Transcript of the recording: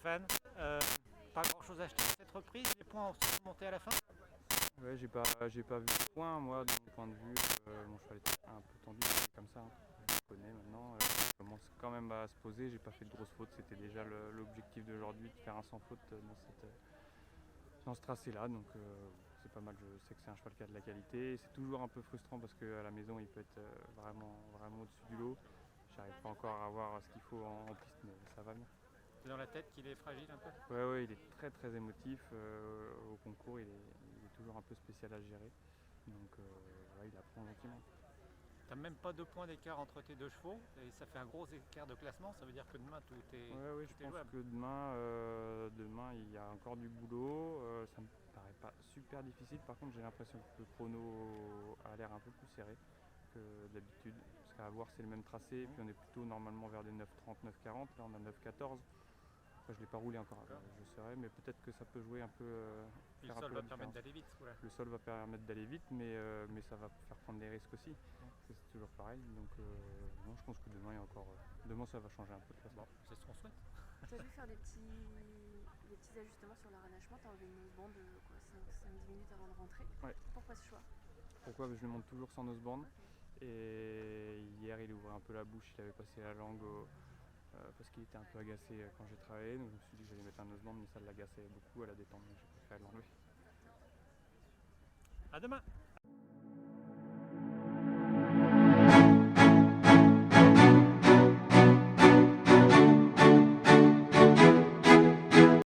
Stéphane. Pas grand chose à acheter à cette reprise, les points sont montés à la fin. Ouais, j'ai pas vu de point, moi, de mon point de vue. Mon cheval était un peu tendu, comme ça, hein. Je le connais maintenant. Je commence quand même à se poser, j'ai pas fait de grosses fautes. C'était déjà l'objectif d'aujourd'hui, de faire un sans faute dans ce tracé-là. Donc c'est pas mal, je sais que c'est un cheval qui a de la qualité. C'est toujours un peu frustrant parce qu'à la maison, il peut être vraiment au-dessus du lot. J'arrive pas encore à avoir ce qu'il faut en piste, mais ça va venir. C'est dans la tête qu'il est fragile un peu. Ouais, il est très très émotif. Au concours, il est toujours un peu spécial à gérer. Donc il apprend gentiment. T'as même pas 2 points d'écart entre tes deux chevaux et ça fait un gros écart de classement. Ça veut dire que demain tout est Je pense que demain il y a encore du boulot. Ça me paraît pas super difficile. Par contre, j'ai l'impression que le chrono a l'air un peu plus serré que d'habitude. Parce qu'à voir, c'est le même tracé. Puis on est plutôt normalement vers des 9,30, 9,40. Là, on a 9,14. Après, je ne l'ai pas roulé encore, je serai, mais peut-être que ça peut jouer un peu. Le sol va permettre d'aller vite. Voilà. Le sol va permettre d'aller vite, mais ça va faire prendre des risques aussi. C'est toujours pareil. Donc, non, je pense que demain, demain, ça va changer un peu de classement. Bon, c'est ce qu'on souhaite. Tu as dû faire des petits ajustements sur le harnachement. Tu as enlevé une bande 5-10 minutes avant de rentrer. Ouais. Pourquoi ce choix? Pourquoi? Je le monte toujours sans noseband. Et hier, il ouvrait un peu la bouche, il avait passé la langue parce qu'il était un peu agacé quand j'ai travaillé. Donc je me suis dit que j'allais mettre un noseband, mais ça l'agaçait beaucoup à la détente, donc j'ai préféré l'enlever. À demain.